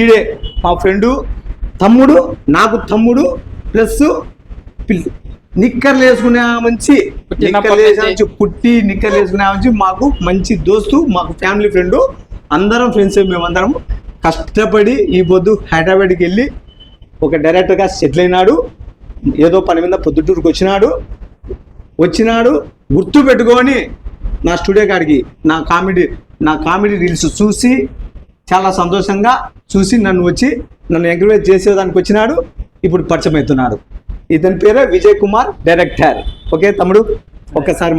ఈడే మా ఫ్రెండు తమ్ముడు, నాకు తమ్ముడు ప్లస్ నిక్కర్లు వేసుకునే మంచి పుట్టి నిక్కర్లు వేసుకునే మంచి మాకు మంచి దోస్తు, మాకు ఫ్యామిలీ ఫ్రెండు, అందరం ఫ్రెండ్స్. మేమందరం కష్టపడి ఈ పొద్దు హైదరాబాద్కి వెళ్ళి ఒక డైరెక్టర్గా సెటిల్ అయినాడు. ఏదో పని మీద పొద్దుటూరుకు వచ్చినాడు గుర్తు పెట్టుకొని నా స్టూడియో కాడికి నా కామెడీ రీల్స్ చూసి చాలా సంతోషంగా చూసి నన్ను ఎంకరేజ్ చేసేదానికి వచ్చినాడు. ఇప్పుడు పరిచయం అవుతున్నాడు. ఇతని పేరే విజయ్ కుమార్, డైరెక్టర్. ఓకే తమ్ముడు, ఒక్కసారి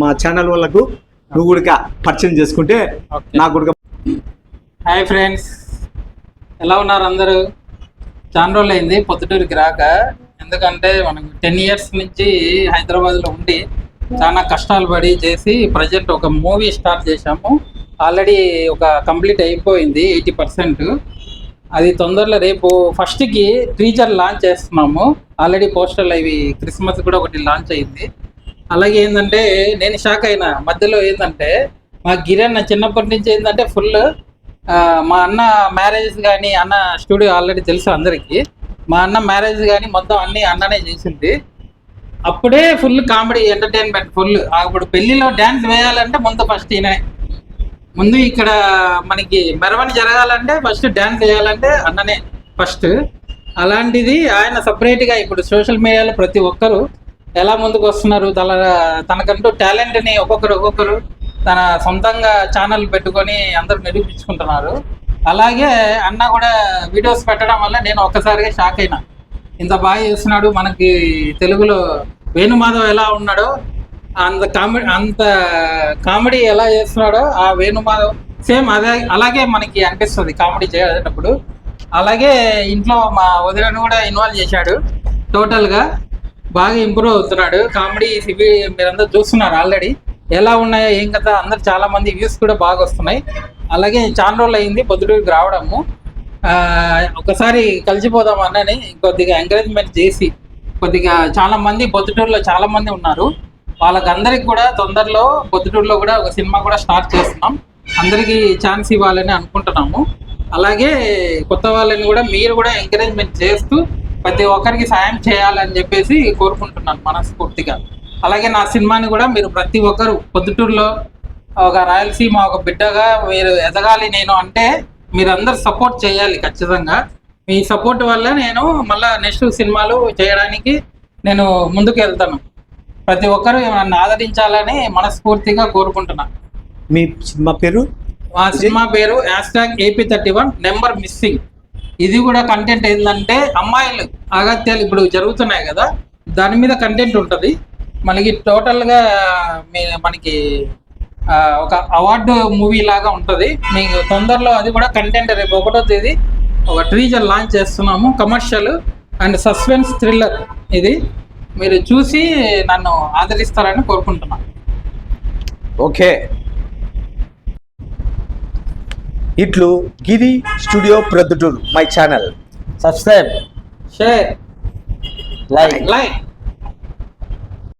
మా ఛానల్ వాళ్ళకు నువ్వు కూడా పరిచయం చేసుకుంటే నాకు కూడా. హాయ్ ఫ్రెండ్స్, ఎలా ఉన్నారు అందరూ? చాలా రోజులు అయింది పొద్దుటూరుకి రాక. ఎందుకంటే మనకు 10 years నుంచి హైదరాబాద్లో ఉండి చాలా కష్టాలు పడి చేసి ప్రజెంట్ ఒక మూవీ స్టార్ట్ చేశాము. ఆల్రెడీ ఒక కంప్లీట్ అయిపోయింది 80%. అది తొందరలో రేపు 1st టీజర్ లాంచ్ చేస్తున్నాము. ఆల్రెడీ పోస్టర్లు అవి క్రిస్మస్ కూడా ఒకటి లాంచ్ అయింది. అలాగే ఏంటంటే నేను షాక్ అయినా మధ్యలో. ఏంటంటే మా గిరణ్ చిన్నప్పటి నుంచి ఏంటంటే ఫుల్ మా అన్న మ్యారేజ్ కానీ, అన్న స్టూడియో ఆల్రెడీ తెలుసు అందరికీ. మా అన్న మ్యారేజ్ కానీ మొత్తం అన్నీ అన్ననే చేసింది. అప్పుడే ఫుల్ కామెడీ ఎంటర్టైన్మెంట్ ఫుల్. అప్పుడు పెళ్లిలో డ్యాన్స్ వేయాలంటే ఫస్ట్ ఈయన ముందు. ఇక్కడ మనకి మెరవని జరగాలంటే ఫస్ట్ డ్యాన్స్ వేయాలంటే అన్ననే ఫస్ట్. అలాంటిది ఆయన సపరేట్గా ఇప్పుడు సోషల్ మీడియాలో ప్రతి ఒక్కరు ఎలా ముందుకు వస్తున్నారు. తనకంటూ టాలెంట్ని ఒక్కొక్కరు తన సొంతంగా ఛానల్ పెట్టుకొని అందరూ నిరూపించుకుంటున్నారు. అలాగే అన్న కూడా వీడియోస్ పెట్టడం వల్ల నేను ఒక్కసారిగా షాక్ అయినా. ఇంత బాగా చేస్తున్నాడు. మనకి తెలుగులో వేణుమాధవ్ ఎలా ఉన్నాడో అంత కామెడీ ఎలా చేస్తున్నాడో ఆ వేణుమాధవ్ సేమ్ అలాగే మనకి అనిపిస్తుంది కామెడీ చేసేటప్పుడు. అలాగే ఇంట్లో మా వదిలను కూడా ఇన్వాల్వ్ చేశాడు. టోటల్గా బాగా ఇంప్రూవ్ అవుతున్నాడు. కామెడీ మీరందరూ చూస్తున్నారు ఆల్రెడీ ఎలా ఉన్నాయో ఏం కదా. అందరు చాలా మంది వ్యూస్ కూడా బాగా వస్తున్నాయి. అలాగే చాలా రోజులు అయింది పొద్దుటూరుకి రావడము. ఒకసారి కలిసిపోదాం అన్నని కొద్దిగా ఎంకరేజ్మెంట్ చేసి కొద్దిగా చాలా మంది పొద్దుటూరులో చాలా మంది ఉన్నారు. వాళ్ళకందరికి కూడా తొందరలో పొద్దుటూరులో కూడా ఒక సినిమా కూడా స్టార్ట్ చేస్తున్నాం. అందరికీ ఛాన్స్ ఇవ్వాలని అనుకుంటున్నాము. అలాగే కొత్త వాళ్ళని కూడా మీరు కూడా ఎంకరేజ్మెంట్ చేస్తూ ప్రతి ఒక్కరికి సాయం చేయాలని చెప్పేసి కోరుకుంటున్నాను మనస్ఫూర్తిగా. అలాగే నా సినిమాని కూడా మీరు ప్రతి ఒక్కరు పొద్దుటూరులో ఒక రాయలసీమ ఒక బిడ్డగా మీరు ఎదగాలి. నేను అంటే మీరందరూ సపోర్ట్ చేయాలి ఖచ్చితంగా. మీ సపోర్ట్ వల్ల నేను మళ్ళీ నెక్స్ట్ సినిమాలు చేయడానికి నేను ముందుకు వెళ్తాను. ప్రతి ఒక్కరు నన్ను ఆదరించాలని మనస్ఫూర్తిగా కోరుకుంటున్నాను. మీ సినిమా పేరు? మా సినిమా పేరు #AP31 నెంబర్ మిస్సింగ్. ఇది కూడా కంటెంట్ ఏంటంటే అమ్మాయిలు అగత్యాలు ఇప్పుడు జరుగుతున్నాయి కదా, దాని మీద కంటెంట్ ఉంటుంది. మనకి టోటల్గా మనకి ఒక అవార్డు మూవీ లాగా ఉంటుంది. మీకు తొందరలో అది కూడా కంటెంట్ రేపు 1వ తేదీ ఒక టీజర్ లాంచ్ చేస్తున్నాము. Commercial and suspense thriller. ఇది మీరు చూసి నన్ను ఆదరిస్తారని కోరుకుంటున్నాను. ఓకే, ఇట్లు Giri studio Proddatur. My channel subscribe, share, like.